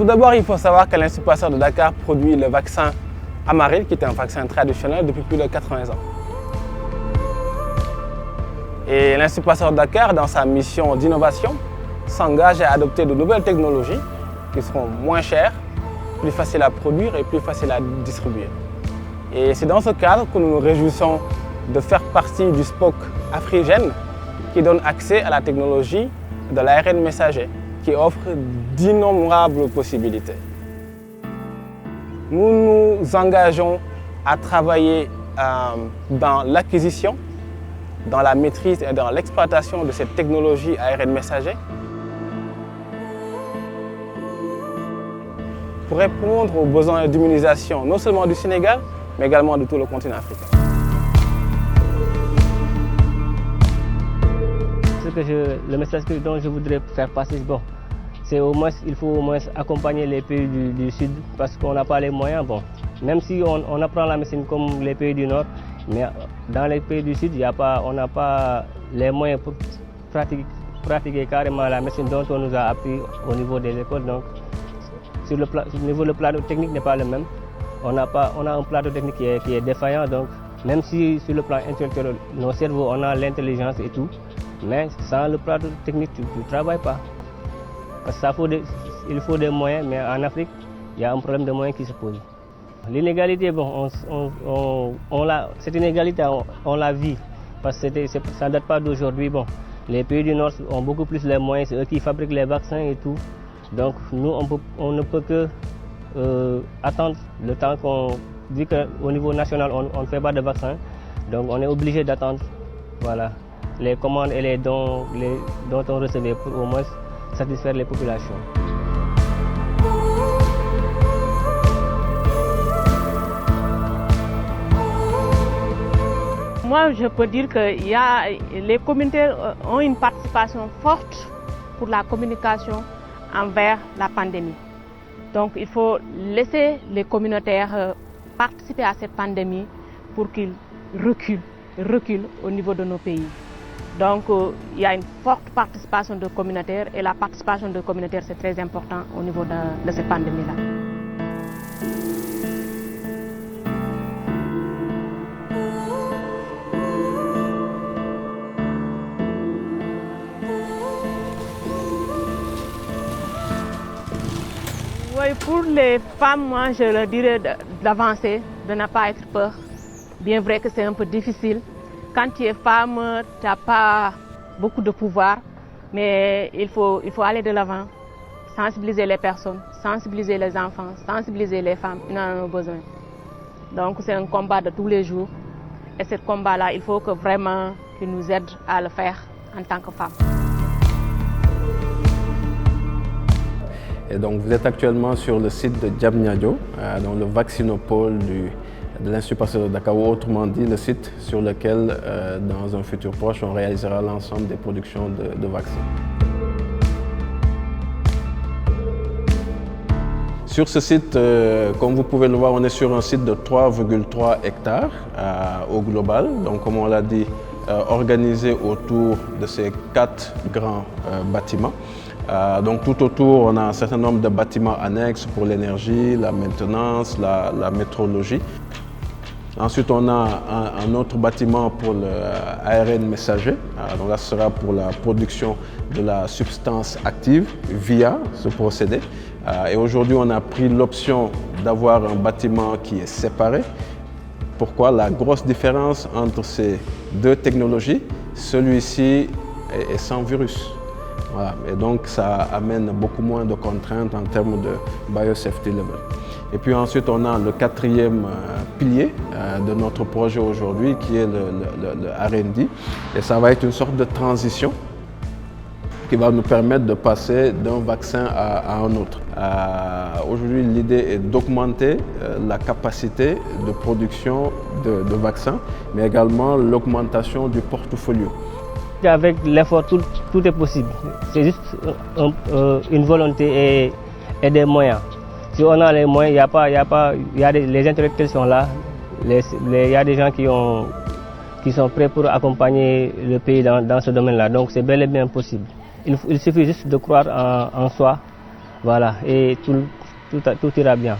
Tout d'abord, il faut savoir que l'Institut Pasteur de Dakar produit le vaccin Amaril, qui est un vaccin traditionnel depuis plus de 80 ans. Et l'Institut Pasteur de Dakar, dans sa mission d'innovation, s'engage à adopter de nouvelles technologies qui seront moins chères, plus faciles à produire et plus faciles à distribuer. Et c'est dans ce cadre que nous nous réjouissons de faire partie du SPOC Afrigène, qui donne accès à la technologie de l'ARN messager, qui offre d'innombrables possibilités. Nous nous engageons à travailler dans l'acquisition, dans la maîtrise et dans l'exploitation de cette technologie ARN messager pour répondre aux besoins d'immunisation non seulement du Sénégal, mais également de tout le continent africain. Le message dont je voudrais faire passer, c'est il faut au moins accompagner les pays du Sud parce qu'on n'a pas les moyens. Même si on apprend la médecine comme les pays du Nord, mais dans les pays du Sud, on n'a pas les moyens pour pratiquer carrément la médecine dont on nous a appris au niveau des écoles. Donc, au niveau le plateau technique n'est pas le même. On a un plateau technique qui est défaillant. Donc, même si sur le plan intellectuel, nos cerveaux, on a l'intelligence et tout, mais sans le plateau technique, tu ne travailles pas. Parce qu'il faut des moyens, mais en Afrique, il y a un problème de moyens qui se pose. L'inégalité, cette inégalité, on la vit, parce que ça ne date pas d'aujourd'hui. Les pays du Nord ont beaucoup plus les moyens, c'est eux qui fabriquent les vaccins et tout. Donc nous, on ne peut que attendre le temps vu qu'au niveau national, on ne fait pas de vaccins. Donc on est obligé d'attendre les commandes et les dons dont on recevait pour au moins satisfaire les populations. Moi, je peux dire que les communautés ont une participation forte pour la communication envers la pandémie. Donc, il faut laisser les communautaires participer à cette pandémie pour qu'ils reculent au niveau de nos pays. Donc, il y a une forte participation de communautaires et la participation de communautaires, c'est très important au niveau de cette pandémie-là. Oui, pour les femmes, moi, je leur dirais d'avancer, de ne pas être peur. Bien vrai que c'est un peu difficile. Quand tu es femme, tu n'as pas beaucoup de pouvoir, mais il faut aller de l'avant, sensibiliser les personnes, sensibiliser les enfants, sensibiliser les femmes, ils en ont besoin. Donc c'est un combat de tous les jours. Et ce combat-là, il faut que vraiment qu'ils nous aident à le faire en tant que femmes. Et donc vous êtes actuellement sur le site de Diamniadio, dans le vaccinopole de l'Institut Pasteur de Dakar, ou autrement dit le site sur lequel, dans un futur proche, on réalisera l'ensemble des productions de vaccins. Sur ce site, comme vous pouvez le voir, on est sur un site de 3,3 hectares au global. Donc comme on l'a dit, organisé autour de ces 4 grands bâtiments. Donc tout autour, on a un certain nombre de bâtiments annexes pour l'énergie, la maintenance, la métrologie. Ensuite, on a un autre bâtiment pour l'ARN messager. Donc là, ce sera pour la production de la substance active via ce procédé. Et aujourd'hui, on a pris l'option d'avoir un bâtiment qui est séparé. Pourquoi? La grosse différence entre ces deux technologies, celui-ci est sans virus. Voilà. Et donc, ça amène beaucoup moins de contraintes en termes de biosafety level. Et puis ensuite, on a le 4e pilier de notre projet aujourd'hui, qui est le R&D. Et ça va être une sorte de transition qui va nous permettre de passer d'un vaccin à un autre. Aujourd'hui, l'idée est d'augmenter la capacité de production de vaccins, mais également l'augmentation du portfolio. Avec l'effort, tout est possible. C'est juste une volonté et des moyens. Si on a les moyens, les intellectuels sont là, il y a des gens qui sont prêts pour accompagner le pays dans ce domaine-là. Donc c'est bel et bien possible. Il suffit juste de croire en soi, Voilà, et tout ira bien.